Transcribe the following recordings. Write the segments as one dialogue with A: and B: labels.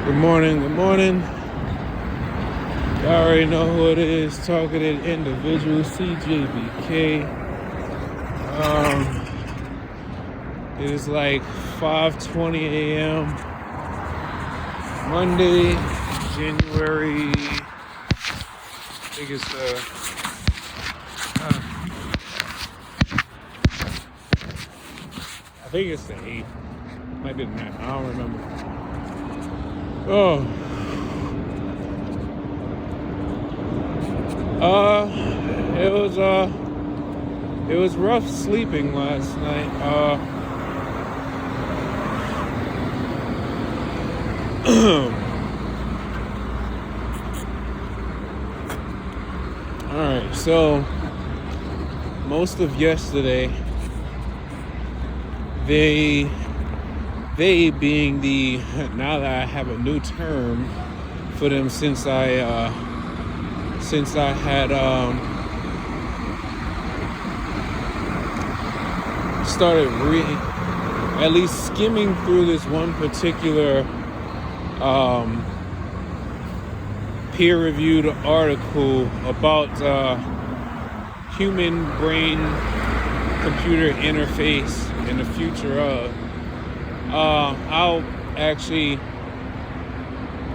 A: Good morning, good morning. You already know who it is. Targeted individual, CJBK. It is like 5:20 a.m. Monday, January. I think it's the 8th. Might be the 9th. I don't remember. Oh. It was rough sleeping last night. All right, so most of yesterday, they being the, now that I have a new term for them since I had started at least skimming through this one particular peer-reviewed article about human brain computer interface and the future of. I'll actually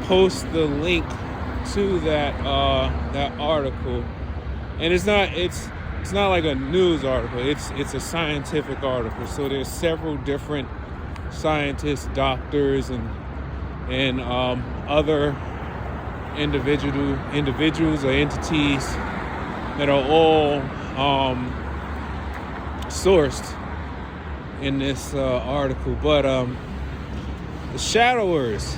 A: post the link to that article, and it's not like a news article. It's a scientific article. So there's several different scientists, doctors, and other individuals or entities that are all sourced in this article. But the shadowers,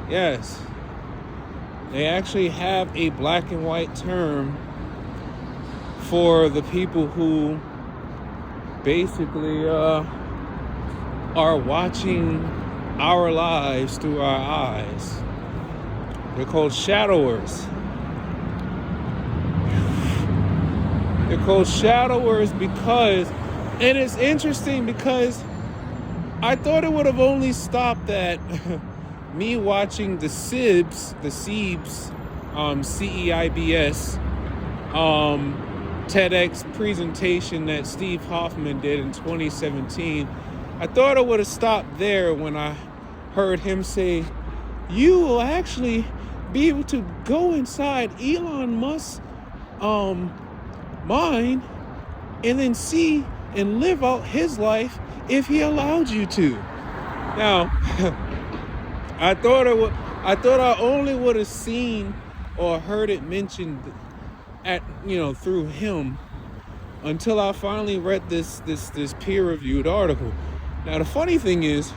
A: yes, they actually have a black and white term for the people who basically are watching our lives through our eyes. They're called shadowers. They're called shadowers because, and it's interesting because I thought it would have only stopped at me watching the CEIBS, CEIBS, TEDx presentation that Steve Hoffman did in 2017. I thought it would have stopped there when I heard him say, you will actually be able to go inside Elon Musk's mind and then see and live out his life if he allowed you to. Now, I thought I only would have seen or heard it mentioned through him until I finally read this peer-reviewed article. Now the funny thing is,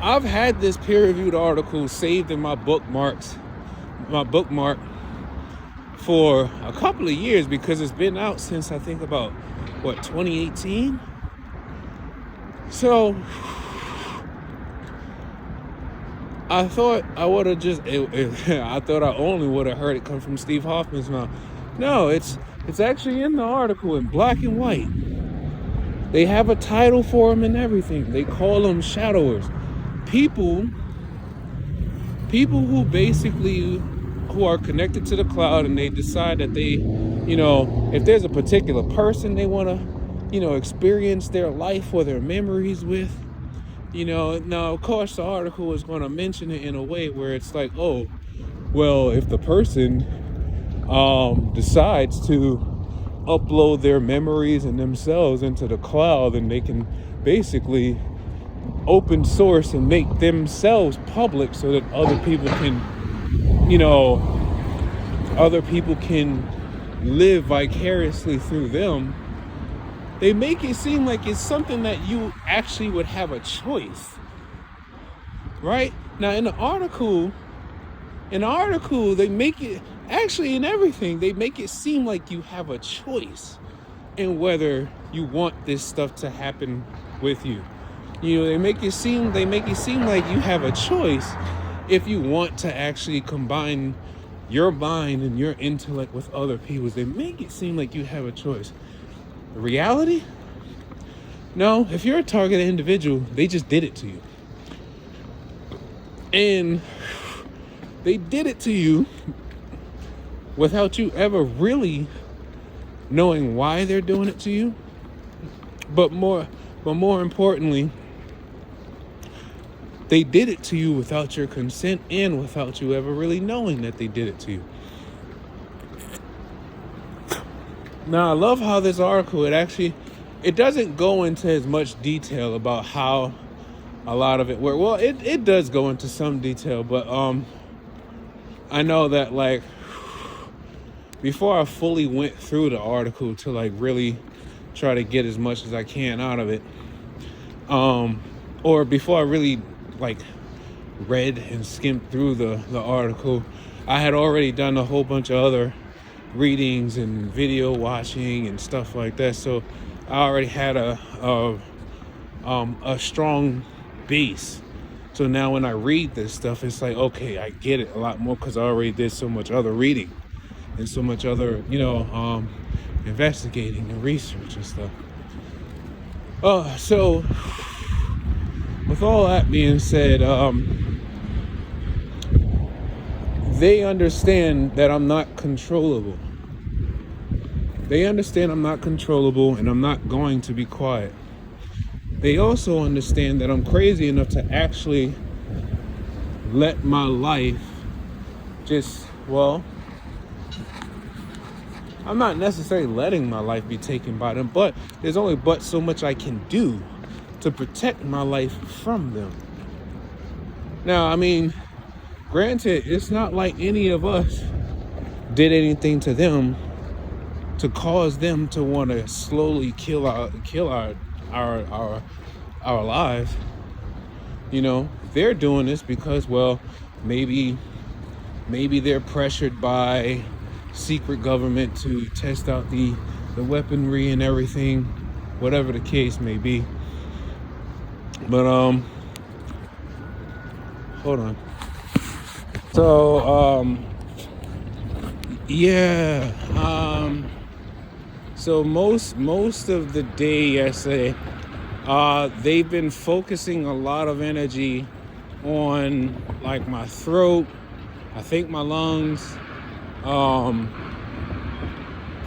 A: I've had this peer-reviewed article saved in my bookmark for a couple of years because it's been out since I think about 2018. So I thought I would have I thought I only would have heard it come from Steve Hoffman's mouth. No, it's actually in the article in black and white. They have a title for them and everything. They call them shadowers. People who basically who are connected to the cloud, and they decide that they, if there's a particular person they want to, experience their life or their memories with, now of course the article is going to mention it in a way where it's like, oh, well, if the person decides to upload their memories and themselves into the cloud, and they can basically open source and make themselves public so that other people can live vicariously through them. They make it seem like it's something that you actually would have a choice, right? Now in the article they make it, actually in everything, they make it seem like you have a choice in whether you want this stuff to happen with you. They make it seem like you have a choice if you want to actually combine your mind and your intellect with other people's. They make it seem like you have a choice. The reality? No, if you're a targeted individual, they just did it to you. And they did it to you without you ever really knowing why they're doing it to you. But more importantly, they did it to you without your consent and without you ever really knowing that they did it to you. Now, I love how this article, it doesn't go into as much detail about how a lot of it worked. Well, it does go into some detail, but I know that, like, before I fully went through the article to like really try to get as much as I can out of it, or before I really like read and skimmed through the article, I had already done a whole bunch of other readings and video watching and stuff like that. So I already had a strong base. So now when I read this stuff, it's like, okay, I get it a lot more because I already did so much other reading and so much other, investigating and research and stuff. So with all that being said, they understand that I'm not controllable. They understand I'm not controllable and I'm not going to be quiet. They also understand that I'm crazy enough to actually let my life I'm not necessarily letting my life be taken by them, but there's only but so much I can do to protect my life from them. Now, I mean, granted, it's not like any of us did anything to them to cause them to want to slowly kill our lives. They're doing this because, well, maybe they're pressured by secret government to test out the weaponry and everything, whatever the case may be. But hold on. So so most of the day yesterday, they've been focusing a lot of energy on like my throat, I think my lungs,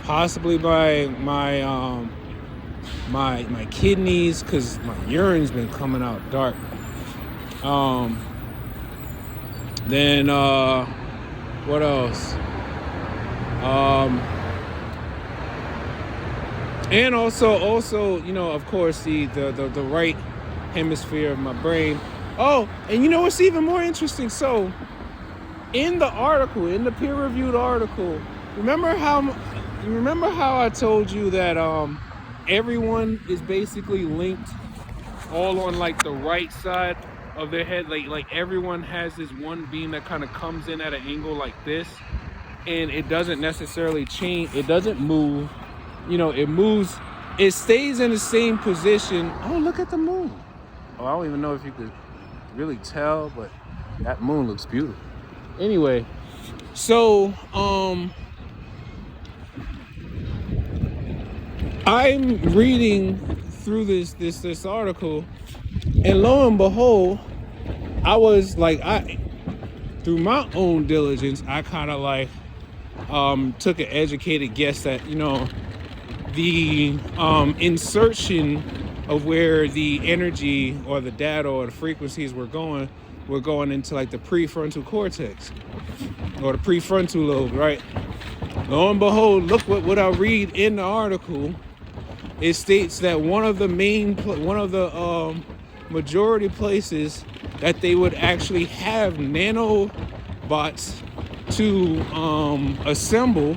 A: possibly by my kidneys, because my urine's been coming out dark. Then what else? And also, of course, the right hemisphere of my brain. Oh, and you know what's even more interesting? So, in the peer-reviewed article, remember how I told you that everyone is basically linked all on like the right side of their head, like everyone has this one beam that kind of comes in at an angle like this, and it doesn't necessarily change, it doesn't move, it moves, it stays in the same position. Oh, look at the moon. Oh, I don't even know if you could really tell, but that moon looks beautiful. Anyway, so I'm reading through this article, and lo and behold, I was like, through my own diligence, I kind of like took an educated guess that the insertion of where the energy or the data or the frequencies were going into like the prefrontal cortex or the prefrontal lobe, right? Lo and behold, look what I read in the article. It states that one of the majority places that they would actually have nanobots to assemble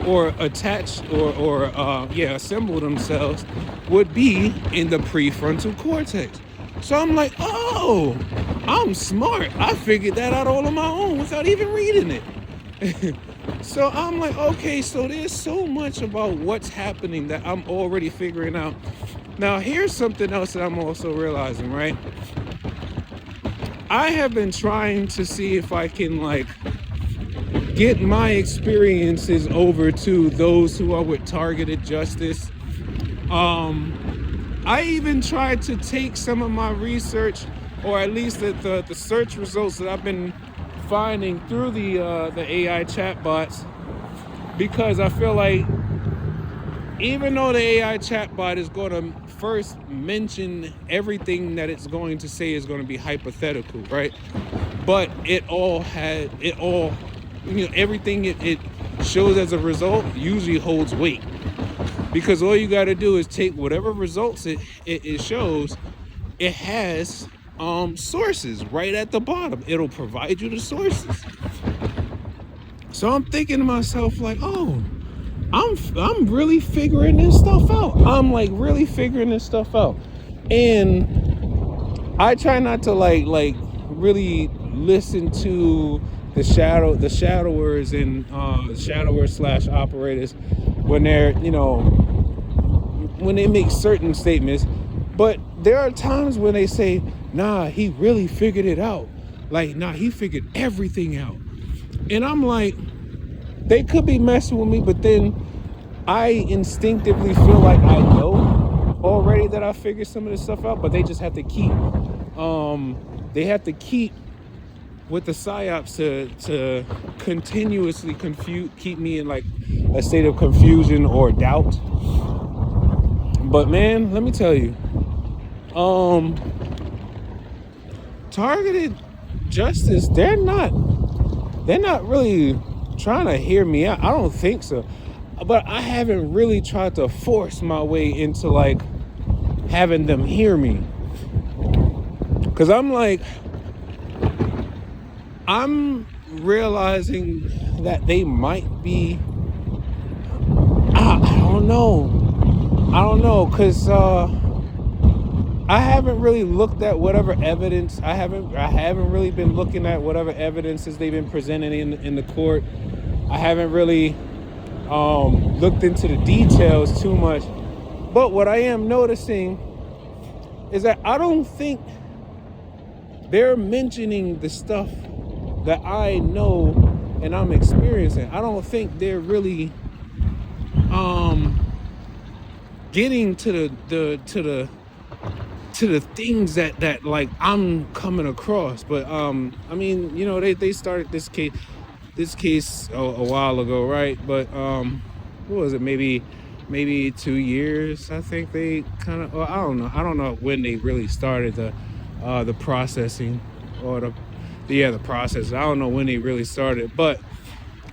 A: or attach or assemble themselves would be in the prefrontal cortex. So I'm like, oh, I'm smart. I figured that out all on my own without even reading it. So I'm like, okay, so there's so much about what's happening that I'm already figuring out. Now, here's something else that I'm also realizing, right? I have been trying to see if I can like get my experiences over to those who are with targeted justice. I even tried to take some of my research or at least the search results that I've been finding through the AI chatbots, because I feel like even though the AI chatbot is going to first mention everything that it's going to say is going to be hypothetical, right? But everything it shows as a result usually holds weight, because all you got to do is take whatever results it shows. It has sources right at the bottom. It'll provide you the sources. So I'm thinking to myself like, oh, I'm really figuring this stuff out. I'm like really figuring this stuff out. And I try not to like really listen to the shadowers and shadowers / operators when they're, when they make certain statements. But there are times when they say, nah, he really figured it out. Like, nah, he figured everything out. And I'm like, they could be messing with me, but then I instinctively feel like I know already that I figured some of this stuff out, but they just have to keep with the psyops to continuously keep me in like a state of confusion or doubt. But man, let me tell you, targeted justice, they're not really trying to hear me out. I don't think so. But I haven't really tried to force my way into like having them hear me. Cause I'm realizing that they might be, I don't know, cause I haven't really looked at whatever evidence. I haven't really been looking at whatever evidences they've been presenting in the court. I haven't really looked into the details too much. But what I am noticing is that I don't think they're mentioning the stuff that I know and I'm experiencing. I don't think they're really getting to the things that like I'm coming across. But I mean, they started this case a while ago, right? But what was it, maybe 2 years? I think they kind of, I don't know when they really started the processing or the process. I don't know when they really started, but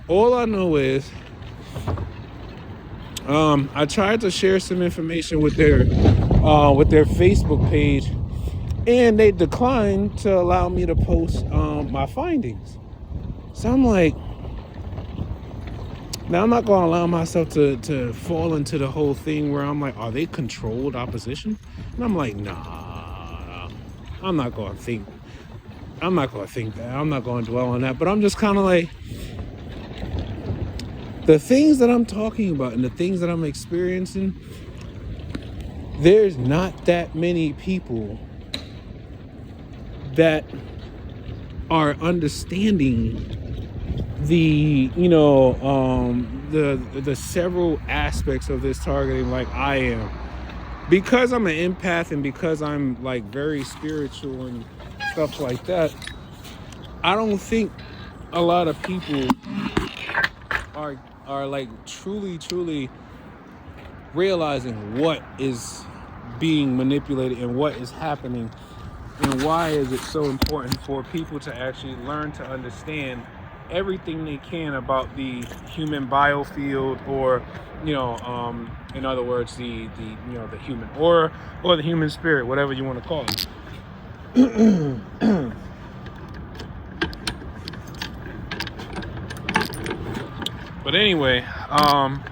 A: all I know is I tried to share some information with their Facebook page, and they declined to allow me to post my findings. So I'm like, now I'm not going to allow myself to fall into the whole thing where I'm like, are they controlled opposition? And I'm like, nah, I'm not going to think that. I'm not going to dwell on that. But I'm just kind of like, the things that I'm talking about and the things that I'm experiencing, there's not that many people that are understanding the several aspects of this targeting like I am, because I'm an empath and because I'm like very spiritual and stuff like that. I don't think a lot of people are like truly realizing what is being manipulated and what is happening, and why is it so important for people to actually learn to understand everything they can about the human biofield, or in other words, the human or the human spirit, whatever you want to call it. But anyway, I'm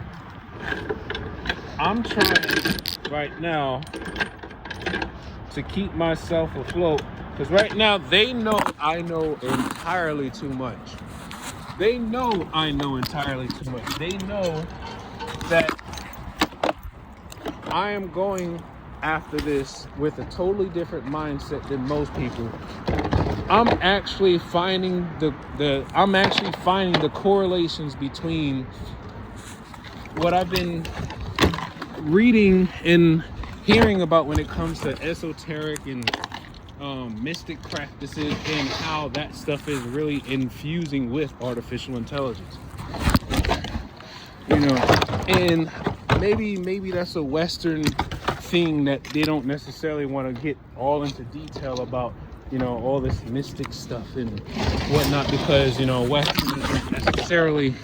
A: trying right now to keep myself afloat, because right now they know I know entirely too much. They know I know entirely too much. They know that I am going after this with a totally different mindset than most people. I'm actually finding the correlations between what I've been reading and hearing about when it comes to esoteric and mystic practices and how that stuff is really infusing with artificial intelligence. You know, and maybe that's a Western thing that they don't necessarily want to get all into detail about, you know, all this mystic stuff and whatnot, because, you know, Westerners don't necessarily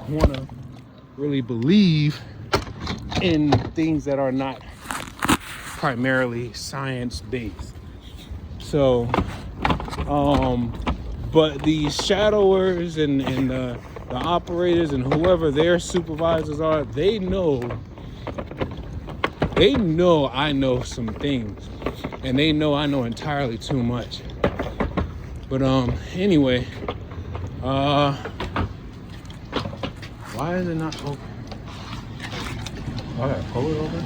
A: want to really believe in things that are not primarily science-based. So, but the shadowers and the operators and whoever their supervisors are, they know I know some things, and they know I know entirely too much. But anyway, why is it not open? Oh, I gotta pull it over.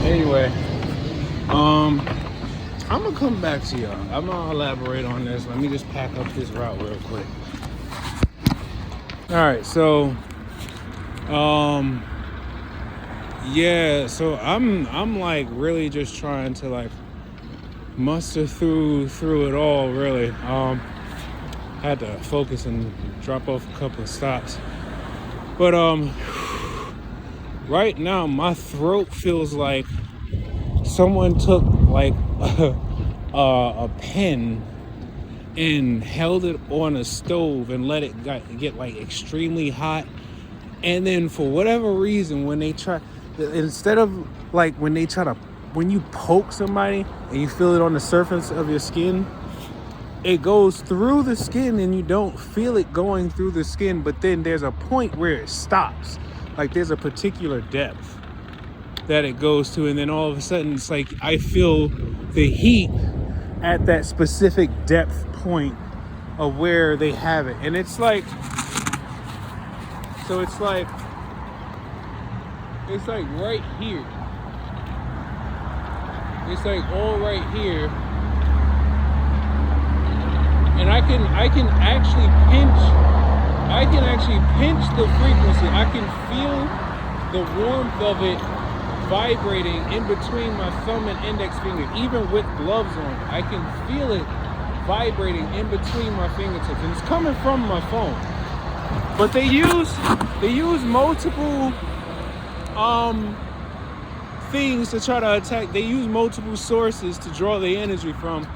A: Anyway, I'm gonna come back to y'all. I'm gonna elaborate on this. Let me just pack up this route real quick. All right, so yeah, so I'm like really just trying to like muster through it all, really. Had to focus and drop off a couple of stops, but right now my throat feels like someone took like a pen and held it on a stove and let it get like extremely hot, and then for whatever reason, when they try, instead of like when you poke somebody and you feel it on the surface of your skin, it goes through the skin and you don't feel it going through the skin, but then there's a point where it stops. Like there's a particular depth that it goes to, and then all of a sudden it's like I feel the heat at that specific depth point of where they have it. And it's like, so it's like right here. It's like all right here. And I can actually pinch the frequency. I can feel the warmth of it vibrating in between my thumb and index finger, even with gloves on. I can feel it vibrating in between my fingertips, and it's coming from my phone. But they use multiple things to try to attack. They use multiple sources to draw the energy from.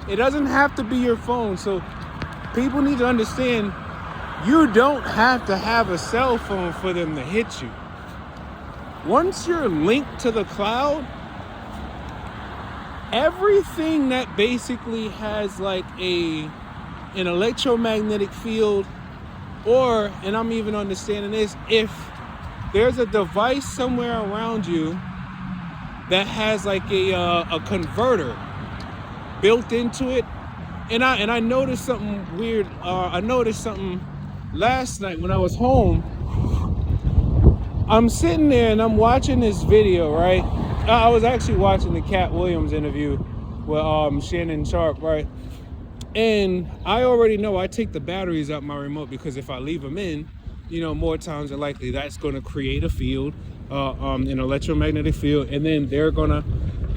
A: It doesn't have to be your phone. So people need to understand, you don't have to have a cell phone for them to hit you. Once you're linked to the cloud, everything that basically has like an electromagnetic field, or, and I'm even understanding this, if there's a device somewhere around you that has like a converter built into it, and I noticed something weird. I noticed something last night when I was home. I'm sitting there and I'm watching this video, right? I was actually watching the Cat Williams interview with Shannon Sharp, right? And I already know I take the batteries out my remote, because if I leave them in, you know, more times than likely that's going to create a field, an electromagnetic field, and then they're gonna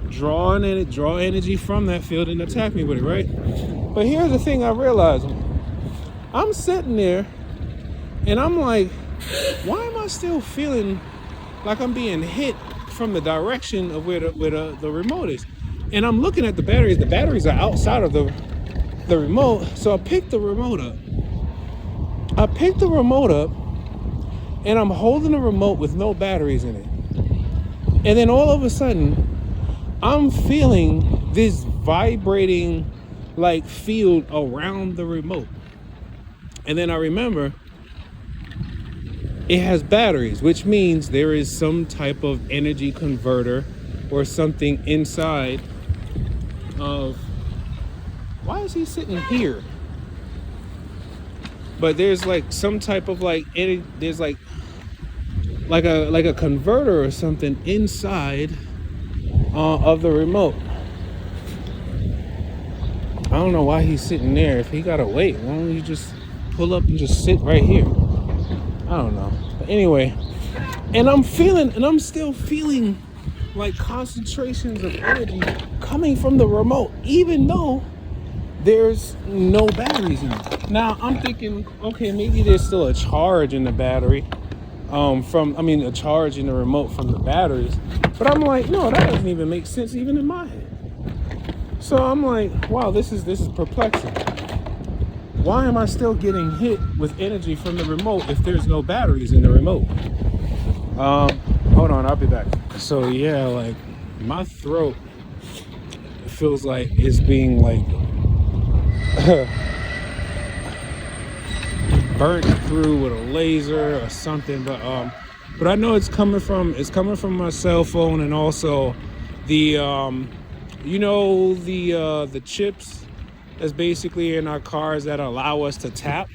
A: draw energy from that field and attack me with it, right? But here's the thing I realized. I'm sitting there and I'm like, why am I still feeling like I'm being hit from the direction of where the remote is? And I'm looking at the batteries. The batteries are outside of the remote. So I picked the remote up. And I'm holding the remote with no batteries in it. And then all of a sudden, I'm feeling this vibrating like field around the remote. And then I remember it has batteries, which means there is some type of energy converter or something inside of, why is he sitting here? But there's like some type of like, there's like a converter or something inside of the remote. I don't know why he's sitting there. If he gotta wait, why don't you just pull up and just sit right here? I don't know. But anyway, and I'm still feeling like concentrations of energy coming from the remote, even though there's no batteries in it. Now I'm thinking, okay, maybe there's still a charge in the battery, a charge in the remote from the batteries. But I'm like, no, that doesn't even make sense even in my head. So I'm like, wow, this is perplexing. Why am I still getting hit with energy from the remote if there's no batteries in the remote? Hold on, I'll be back. So yeah, like my throat feels like it's being like burnt through with a laser or something, but I know it's coming from my cell phone, and also the the chips that's basically in our cars that allow us to tap.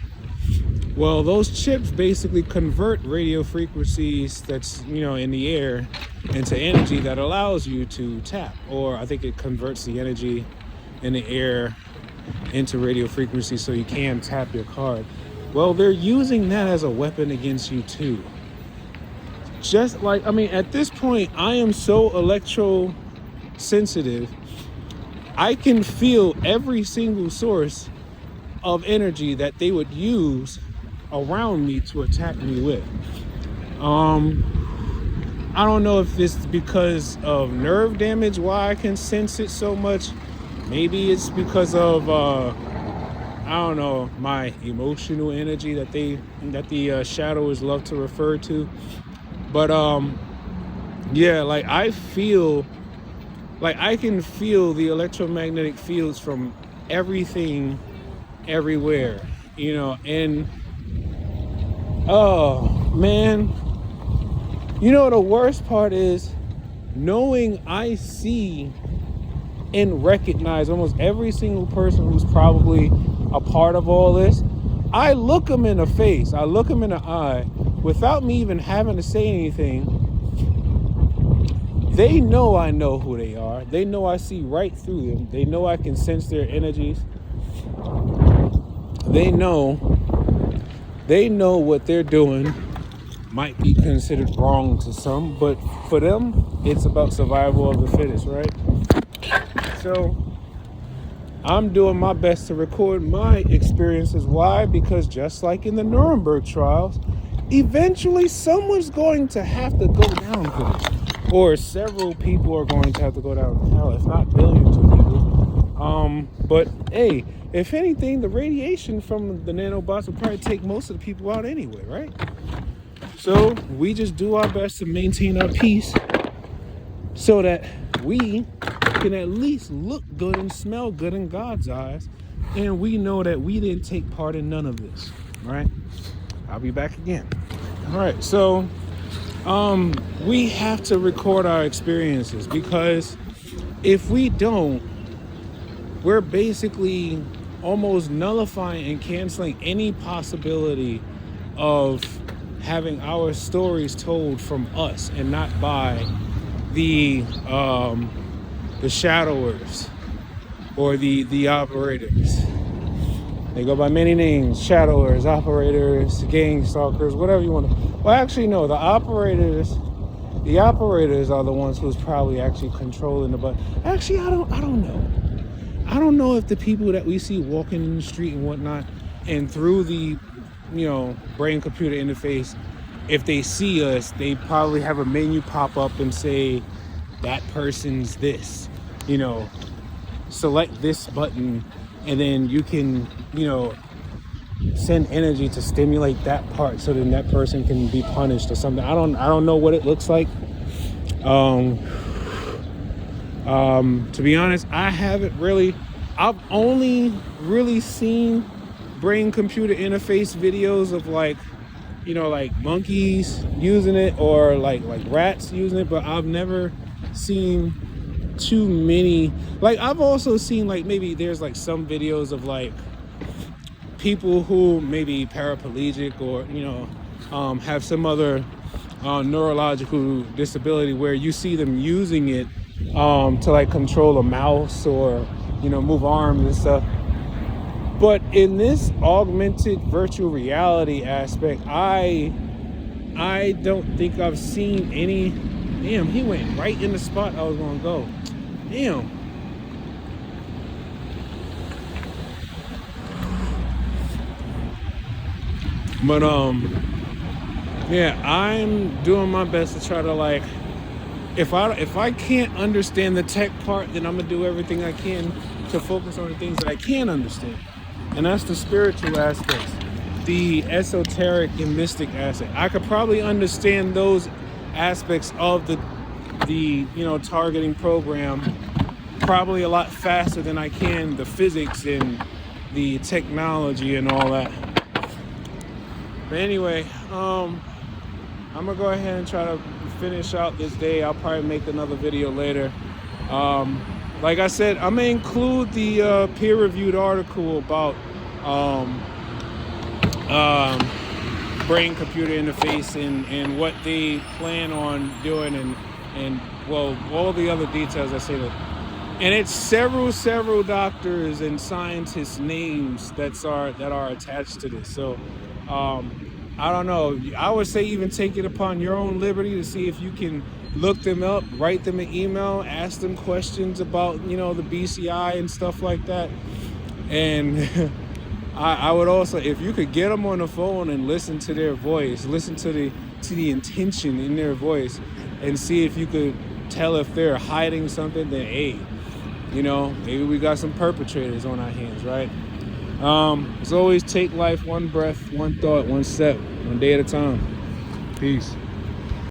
A: Well, those chips basically convert radio frequencies that's in the air into energy that allows you to tap, or I think it converts the energy in the air into radio frequency so you can tap your card. Well, they're using that as a weapon against you too. Just like, at this point, I am so electro sensitive. I can feel every single source of energy that they would use around me to attack me with. I don't know if it's because of nerve damage why I can sense it so much. Maybe it's because of my emotional energy that the shadowers love to refer to. But yeah, like I can feel the electromagnetic fields from everything, everywhere, and oh man, the worst part is knowing I see and recognize almost every single person who's probably a part of all this. I look them in the face, I look them in the eye without me even having to say anything. They know I know who they are. They know I see right through them. They know I can sense their energies. They know what they're doing might be considered wrong to some, but for them, it's about survival of the fittest, right? So I'm doing my best to record my experiences. Why? Because just like in the Nuremberg trials, eventually someone's going to have to go down for this. Or several people are going to have to go down to hell, if not billions of people. But hey, if anything, the radiation from the nanobots will probably take most of the people out anyway, right? So we just do our best to maintain our peace so that we can at least look good and smell good in God's eyes. And we know that we didn't take part in none of this, right? I'll be back again. All right, so we have to record our experiences, because if we don't, we're basically almost nullifying and canceling any possibility of having our stories told from us and not by the shadowers or the operators. They go by many names: shadowers, operators, gang stalkers, whatever you want to. Well, actually, no. The operators are the ones who's probably actually controlling the button. Actually, I don't know. I don't know if the people that we see walking in the street and whatnot, and through the, brain-computer interface, if they see us, they probably have a menu pop up and say, that person's this, select this button, and then you can, send energy to stimulate that part so then that person can be punished or something. I don't know what it looks like. To be honest, I've only really seen brain computer interface videos of like monkeys using it, or like rats using it, but I've never seen too many. Like, I've also seen maybe there's some videos of people who may be paraplegic or have some other neurological disability, where you see them using it to control a mouse or move arms and stuff. But in this augmented virtual reality aspect, I don't think I've seen any. Damn, he went right in the spot I was gonna go. Damn. But yeah, I'm doing my best to try to, like, if I can't understand the tech part, then I'm gonna do everything I can to focus on the things that I can understand. And that's the spiritual aspects, the esoteric and mystic aspect. I could probably understand those aspects of the targeting program probably a lot faster than I can the physics and the technology and all that. But anyway, I'm gonna go ahead and try to finish out this day. I'll probably make another video later. Like I said, I'm gonna include the peer-reviewed article about brain-computer interface and what they plan on doing, and well, all the other details I say that. And it's several doctors and scientists' names that are attached to this. So I don't know. I would say even take it upon your own liberty to see if you can look them up, write them an email, ask them questions about, the BCI and stuff like that. And I would also, if you could get them on the phone and listen to their voice, listen to the intention in their voice, and see if you could tell if they're hiding something, then hey, maybe we got some perpetrators on our hands, right? As always, take life one breath, one thought, one step, one day at a time. Peace.